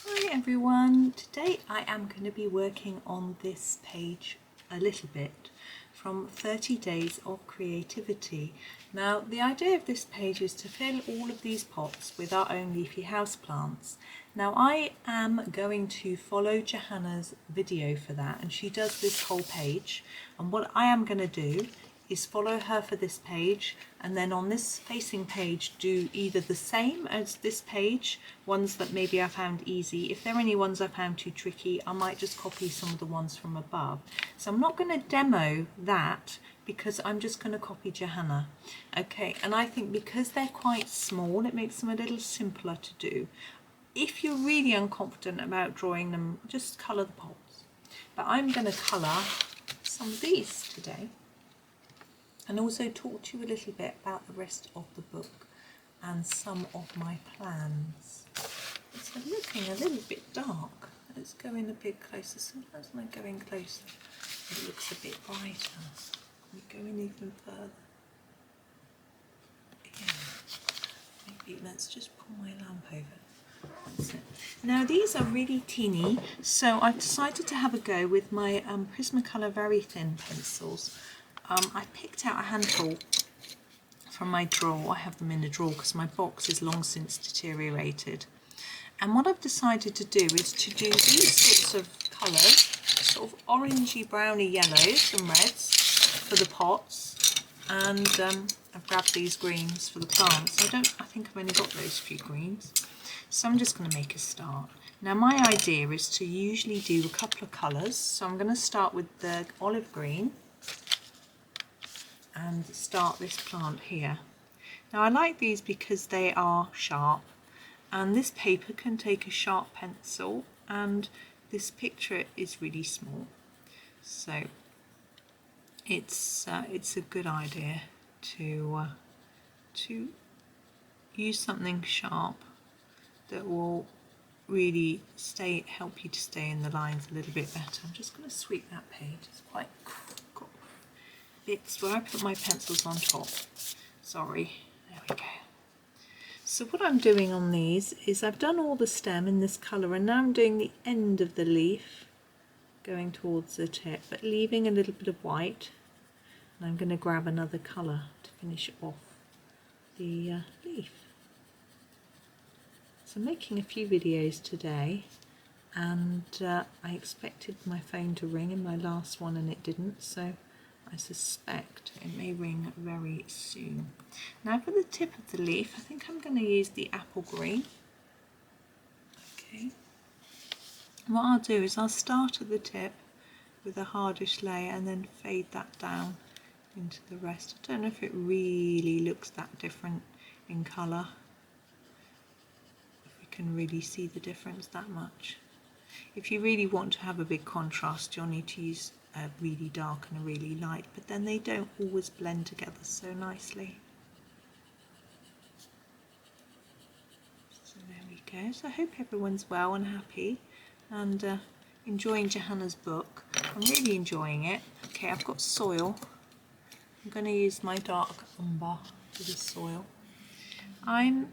Hi everyone, today I am going to be working on this page a little bit from 30 Days of Creativity. Now the idea of this page is to fill all of these pots with our own leafy houseplants. Now I am going to follow Johanna's video for that, and she does this whole page, and what I am going to do is follow her for this page, and then on this facing page do either the same as this page, ones that maybe I found easy. If there are any ones I found too tricky, I might just copy some of the ones from above. So I'm not going to demo that because I'm just going to copy Johanna. Okay, and I think because they're quite small, it makes them a little simpler to do. If you're really unconfident about drawing them, just colour the pots. But I'm going to colour some of these today, and also talk to you a little bit about the rest of the book and some of my plans. It's looking a little bit dark. Let's go in a bit closer. Sometimes when I go in closer, it looks a bit brighter. We go in even further. Yeah. Maybe let's just pull my lamp over. That's it. Now these are really teeny, so I've decided to have a go with my Prismacolor Verithin pencils. I picked out a handful from my drawer. I have them in a drawer because my box is long since deteriorated. And what I've decided to do is to do these sorts of colours, sort of orangey, browny yellows and reds for the pots, and I've grabbed these greens for the plants. I think I've only got those few greens. So I'm just going to make a start. Now my idea is to usually do a couple of colours, so I'm going to start with the olive green and start this plant here. Now I like these because they are sharp, and this paper can take a sharp pencil, and this picture is really small, so it's a good idea to use something sharp that will really help you to stay in the lines a little bit better. I'm just going to sweep that page. It's quite bits where I put my pencils on top. Sorry, there we go. So what I'm doing on these is I've done all the stem in this colour, and now I'm doing the end of the leaf going towards the tip, but leaving a little bit of white, and I'm going to grab another colour to finish off the leaf. So I'm making a few videos today, and I expected my phone to ring in my last one and it didn't, so I suspect it may ring very soon. Now for the tip of the leaf, I think I'm going to use the apple green. Okay. What I'll do is I'll start at the tip with a hardish layer and then fade that down into the rest. I don't know if it really looks that different in colour, if we can really see the difference that much. If you really want to have a big contrast, you'll need to use a really dark and a really light, but then they don't always blend together so nicely. So there we go. So I hope everyone's well and happy and enjoying Johanna's book. I'm really enjoying it. Okay, I've got soil. I'm going to use my dark umber for the soil. I'm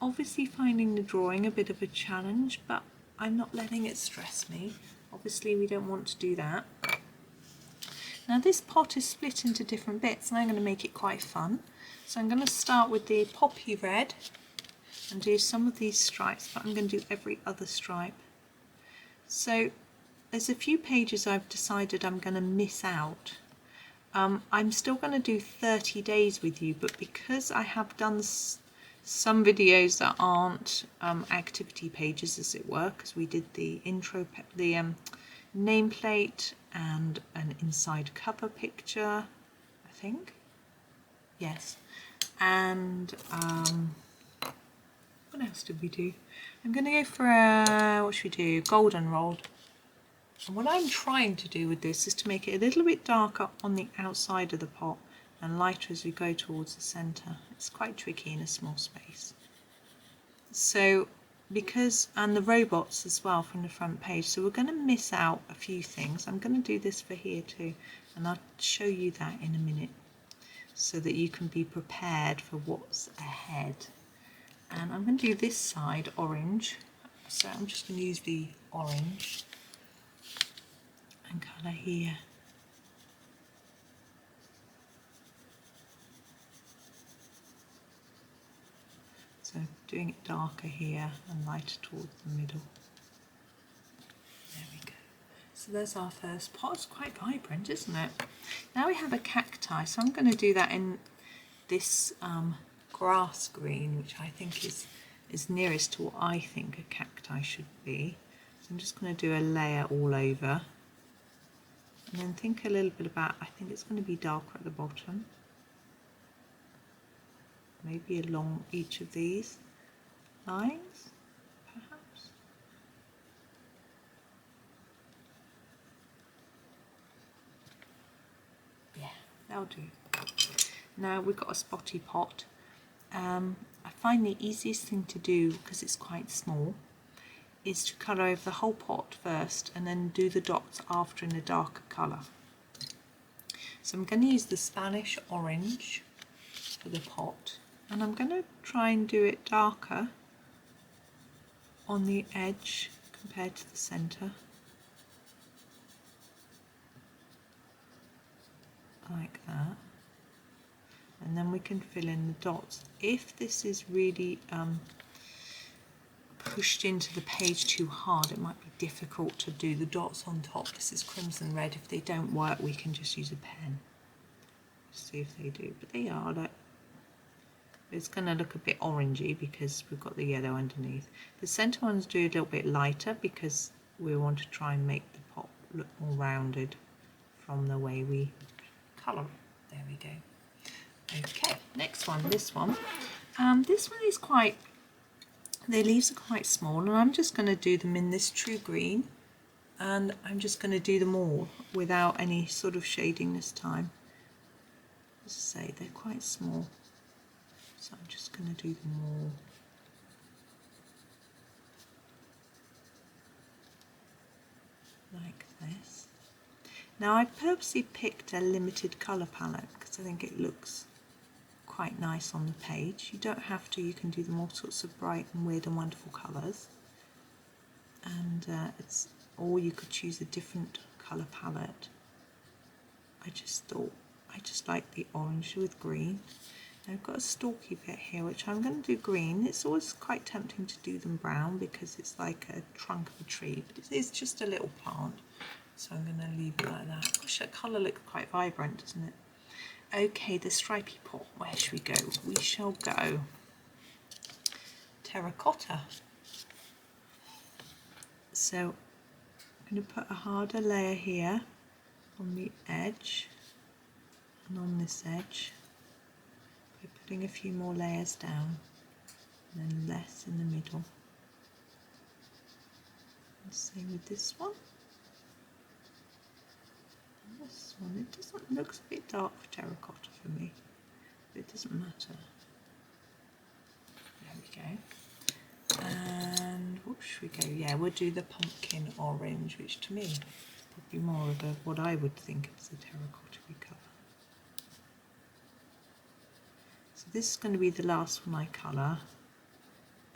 obviously finding the drawing a bit of a challenge, but I'm not letting it stress me. Obviously we don't want to do that. Now this pot is split into different bits, and I'm going to make it quite fun. So I'm going to start with the poppy red and do some of these stripes, but I'm going to do every other stripe. So there's a few pages I've decided I'm going to miss out. I'm still going to do 30 days with you, but because I have done some videos that aren't activity pages, as it were, because we did the intro, the nameplate and an inside cover picture, I think. Yes. And what else did we do? I'm going to go for what should we do? Goldenrod. And what I'm trying to do with this is to make it a little bit darker on the outside of the pot and lighter as we go towards the centre. It's quite tricky in a small space. So and the robots as well from the front page, so we're going to miss out a few things. I'm going to do this for here too, and I'll show you that in a minute so that you can be prepared for what's ahead. And I'm going to do this side orange So I'm just going to use the orange and colour here. So doing it darker here and lighter towards the middle. There we go. So there's our first pot. It's quite vibrant, isn't it? Now we have a cacti, so I'm going to do that in this grass green, which I think is nearest to what I think a cacti should be. So I'm just going to do a layer all over. And then think a little bit about, I think it's going to be darker at the bottom. Maybe along each of these lines, perhaps. Yeah, that'll do. Now we've got a spotty pot. I find the easiest thing to do, because it's quite small, is to colour over the whole pot first and then do the dots after in a darker colour. So I'm going to use the Spanish orange for the pot, and I'm going to try and do it darker on the edge compared to the centre, like that, and then we can fill in the dots. If this is really pushed into the page too hard, it might be difficult to do the dots on top. This is crimson red. If they don't work, we can just use a pen. See if they do, but they are. Like, it's going to look a bit orangey because we've got the yellow underneath. The centre ones do a little bit lighter because we want to try and make the pot look more rounded from the way we colour it. There we go. Okay, next one, this one. This one is quite, the leaves are quite small, and I'm just going to do them in this true green, and I'm just going to do them all without any sort of shading this time. As I say, they're quite small. So I'm just going to do them all. Like this. Now I purposely picked a limited colour palette because I think it looks quite nice on the page. You don't have to, you can do them all sorts of bright and weird and wonderful colours. And or you could choose a different colour palette. I just thought, I just like the orange with green. I've got a stalky bit here which I'm going to do green. It's always quite tempting to do them brown because it's like a trunk of a tree, but it is just a little plant, so I'm going to leave it like that. Gosh, that colour looks quite vibrant, doesn't it? Okay, the stripy pot, where should we go? We shall go terracotta. So I'm going to put a harder layer here on the edge and on this edge. Putting a few more layers down and then less in the middle. And same with this one. And this one, it doesn't, looks a bit dark for terracotta for me, but it doesn't matter. There we go. And what should we go? Yeah, we'll do the pumpkin orange, which to me is probably more of a, what I would think is a terracotta-y colour. This is going to be the last one I colour,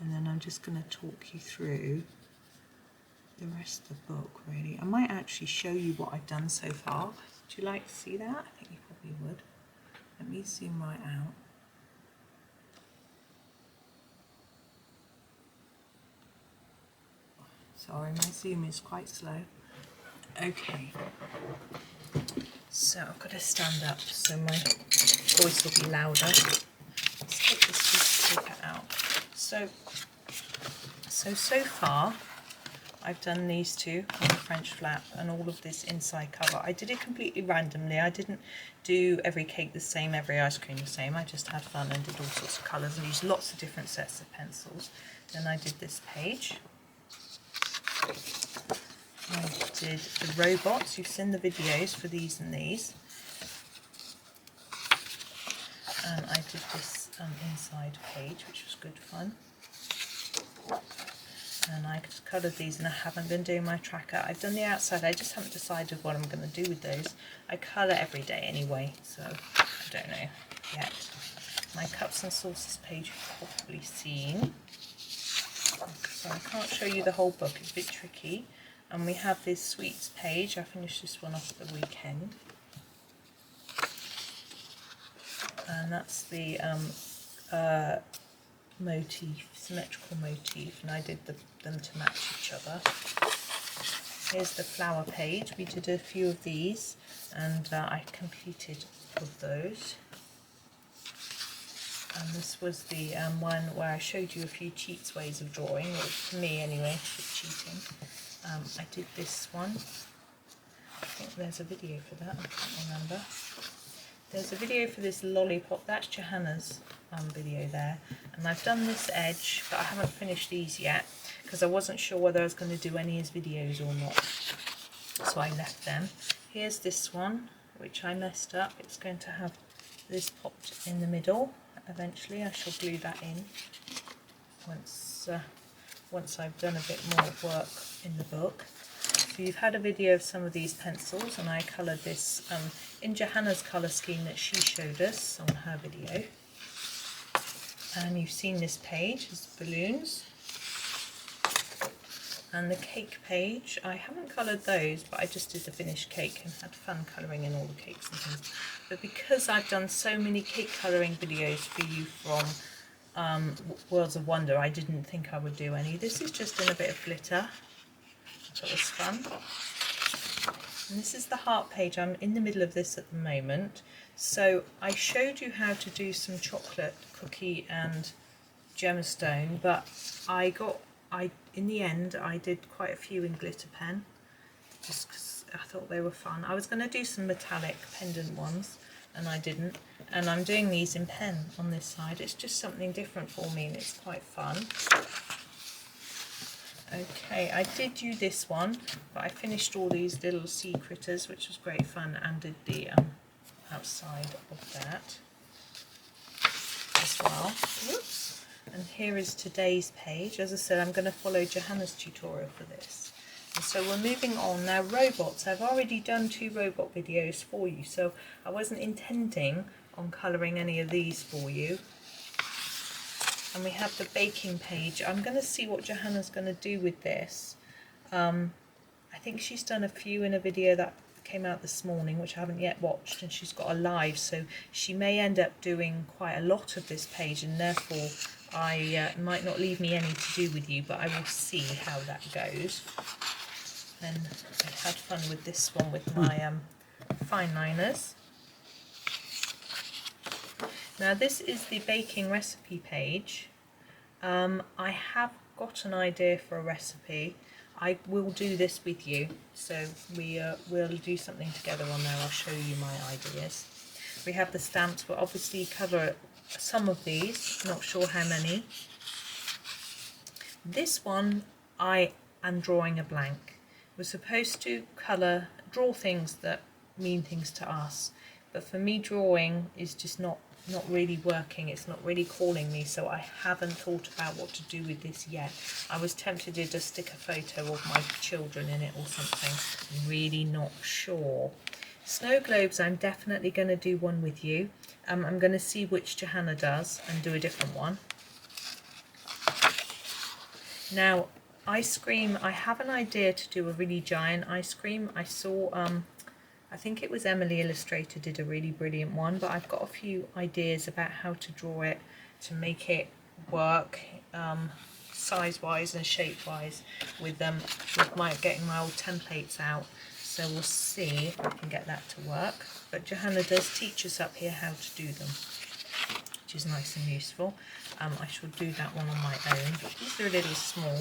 and then I'm just going to talk you through the rest of the book, really. I might actually show you what I've done so far. Would you like to see that? I think you probably would. Let me zoom right out. Sorry, my zoom is quite slow. Okay. So I've got to stand up so my voice will be louder. Let's take this piece of paper out. So far I've done these two on the French flap and all of this inside cover. I did it completely randomly. I didn't do every cake the same, every ice cream the same. I just had fun and did all sorts of colours and used lots of different sets of pencils. Then I did this page. I did the robots. You've seen the videos for these and these. And I did this inside page, which was good fun. And I just coloured these, and I haven't been doing my tracker. I've done the outside, I just haven't decided what I'm going to do with those. I colour every day anyway, so I don't know yet. My cups and saucers page you've probably seen. so I can't show you the whole book, it's a bit tricky. And we have this sweets page. I finished this one off at the weekend. And that's the motif, symmetrical motif, and I did them to match each other. Here's the flower page. We did a few of these, and I completed with those. And this was the one where I showed you a few cheats ways of drawing, or for me anyway, a bit cheating. I did this one. I think there's a video for that, I can't remember. There's a video for this lollipop, that's Johanna's video there. And I've done this edge, but I haven't finished these yet, because I wasn't sure whether I was going to do any as videos or not. So I left them. Here's this one, which I messed up. It's going to have this popped in the middle. Eventually I shall glue that in once I've done a bit more work in the book. So you've had a video of some of these pencils, and I coloured this in Johanna's colour scheme that she showed us on her video. And you've seen this page, it's balloons. And the cake page, I haven't coloured those, but I just did the finished cake and had fun colouring in all the cakes and things. But because I've done so many cake colouring videos for you from Worlds of Wonder, I didn't think I would do any. This is just in a bit of glitter. That was fun. And this is the heart page. I'm in the middle of this at the moment. So I showed you how to do some chocolate cookie and gemstone, but in the end I did quite a few in glitter pen, just because I thought they were fun. I was going to do some metallic pendant ones, and I didn't. And I'm doing these in pen on this side. It's just something different for me, and it's quite fun. Okay, I did do this one, but I finished all these little sea critters, which was great fun, and did the outside of that as well. Whoops. And here is today's page. As I said, I'm going to follow Johanna's tutorial for this. And so we're moving on now. Robots. I've already done 2 robot videos for you, so I wasn't intending on colouring any of these for you. And we have the baking page. I'm going to see what Johanna's going to do with this. I think she's done a few in a video that came out this morning, which I haven't yet watched, and she's got a live, so she may end up doing quite a lot of this page, and therefore I might not leave me any to do with you, but I will see how that goes. And I had fun with this one with my fine liners. Now this is the baking recipe page. I have got an idea for a recipe. I will do this with you, so we'll do something together on there. I'll show you my ideas. We have the stamps. We'll obviously cover some of these, not sure how many. This one I am drawing a blank. We're supposed to draw things that mean things to us, but for me drawing is just not really working. It's not really calling me, so I haven't thought about what to do with this yet. I was tempted to just stick a photo of my children in it or something. I'm really not sure. Snow globes, I'm definitely going to do one with you. I'm going to see which Johanna does and do a different one. Now, ice cream, I have an idea to do a really giant ice cream. I saw I think it was Emily Illustrator did a really brilliant one, but I've got a few ideas about how to draw it to make it work size-wise and shape-wise with getting my old templates out. So we'll see if I can get that to work. But Johanna does teach us up here how to do them, which is nice and useful. I shall do that one on my own. These are a little small.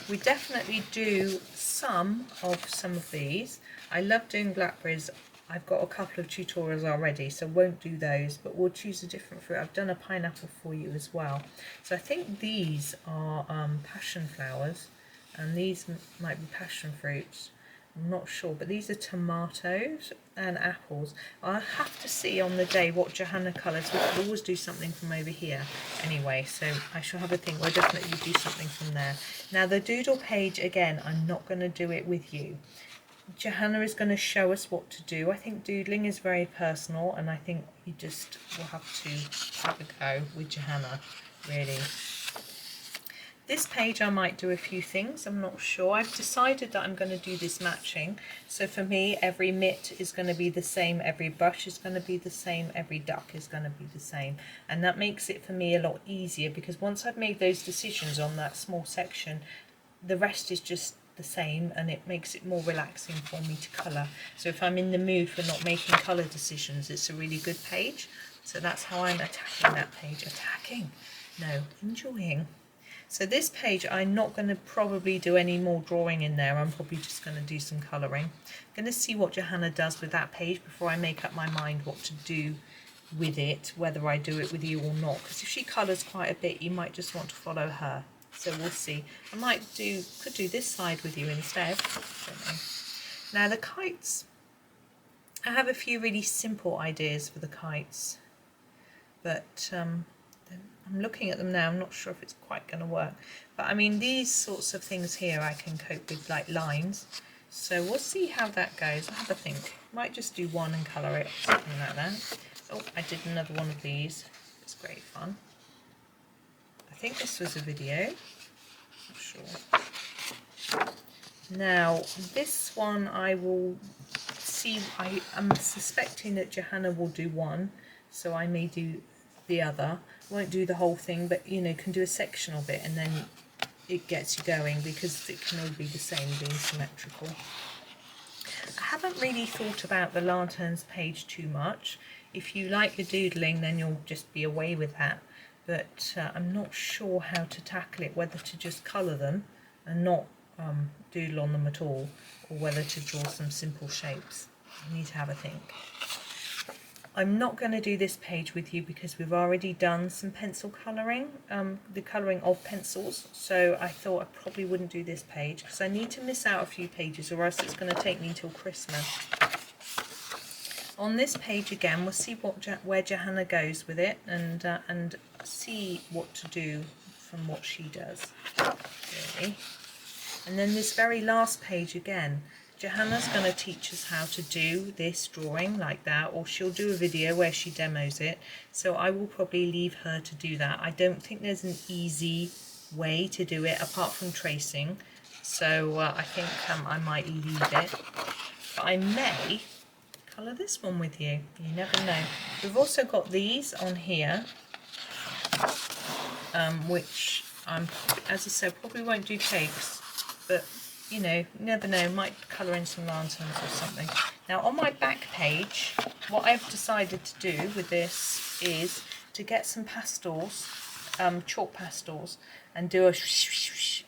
We definitely do some of these. I love doing blackberries. I've got a couple of tutorials already, so won't do those, but we'll choose a different fruit. I've done a pineapple for you as well. So I think these are passion flowers, and these might be passion fruits. I'm not sure, but these are tomatoes and apples. I'll have to see on the day what Johanna colours. We could always do something from over here anyway, so I shall have a think. We'll definitely do something from there. Now the doodle page, again, I'm not going to do it with you. Johanna is going to show us what to do. I think doodling is very personal, and I think you just will have to have a go with Johanna, really. This page I might do a few things, I'm not sure. I've decided that I'm going to do this matching. So for me, every mitt is going to be the same, every brush is going to be the same, every duck is going to be the same. And that makes it for me a lot easier, because once I've made those decisions on that small section, the rest is just the same, and it makes it more relaxing for me to colour. So if I'm in the mood for not making colour decisions, it's a really good page. So that's how I'm attacking that page. Attacking? No, enjoying. So this page, I'm not going to probably do any more drawing in there. I'm probably just going to do some colouring. I'm going to see what Johanna does with that page before I make up my mind what to do with it, whether I do it with you or not. Because if she colours quite a bit, you might just want to follow her. So we'll see. I could do this side with you instead. Don't know. Now the kites, I have a few really simple ideas for the kites, but I'm looking at them now. I'm not sure if it's quite going to work, but I mean, these sorts of things here I can cope with, like lines. So we'll see how that goes. I'll have a think. Might just do one and colour it, something like that. Oh, I did another one of these. It's great fun. I think this was a video. Not sure. Now this one I will see. I'm suspecting that Johanna will do one, so I may do the other. Won't do the whole thing, but you know, can do a sectional bit, and then it gets you going, because it can all be the same, being symmetrical. I haven't really thought about the lanterns page too much. If you like your doodling, then you'll just be away with that, but I'm not sure how to tackle it, whether to just colour them and not doodle on them at all, or whether to draw some simple shapes. I need to have a think. I'm not going to do this page with you because we've already done some pencil colouring, the colouring of pencils, so I thought I probably wouldn't do this page because I need to miss out a few pages, or else it's going to take me until Christmas. On this page again, we'll see where Johanna goes with it, and see what to do from what she does, really. And then this very last page again, Johanna's going to teach us how to do this drawing like that, or she'll do a video where she demos it, so I will probably leave her to do that. I don't think there's an easy way to do it apart from tracing, so I think I might leave it, but I may colour this one with you. You never know. We've also got these on here, which as I said, probably won't do cakes, but you know, you never know, might colour in some lanterns or something. Now on my back page, what I've decided to do with this is to get some pastels, chalk pastels, and do a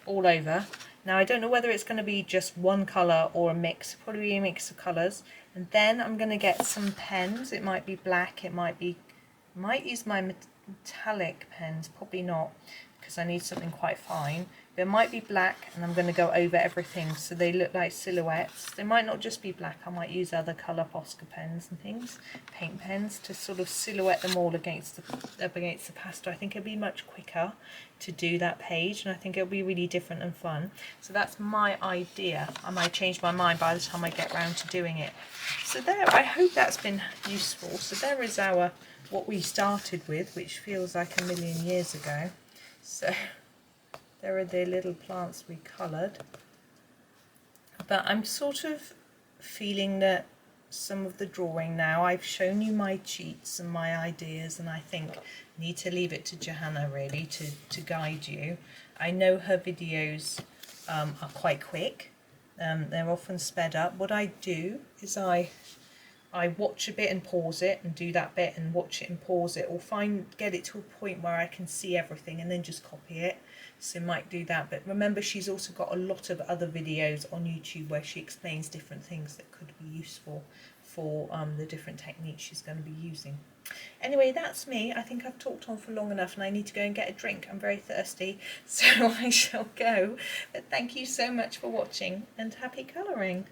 all over. Now I don't know whether it's going to be just one colour or a mix, probably a mix of colours. And then I'm going to get some pens. It might be black, it might use my metallic pens, probably not, because I need something quite fine. But it might be black, and I'm going to go over everything so they look like silhouettes. They might not just be black, I might use other colour Posca pens and things, paint pens, to sort of silhouette them all against the pastel. I think it'll be much quicker to do that page, and I think it'll be really different and fun. So that's my idea. I might change my mind by the time I get round to doing it. So there, I hope that's been useful. So there is what we started with, which feels like a million years ago. So there are the little plants we coloured. But I'm sort of feeling that some of the drawing now, I've shown you my cheats and my ideas, and I think I need to leave it to Johanna really to guide you. I know her videos are quite quick. They're often sped up. What I do is I watch a bit and pause it, and do that bit and watch it and pause it, or get it to a point where I can see everything and then just copy it. So might do that. But remember, she's also got a lot of other videos on YouTube where she explains different things that could be useful for the different techniques she's going to be using. Anyway, that's me. I think I've talked on for long enough, and I need to go and get a drink. I'm very thirsty, so I shall go. But thank you so much for watching, and happy colouring.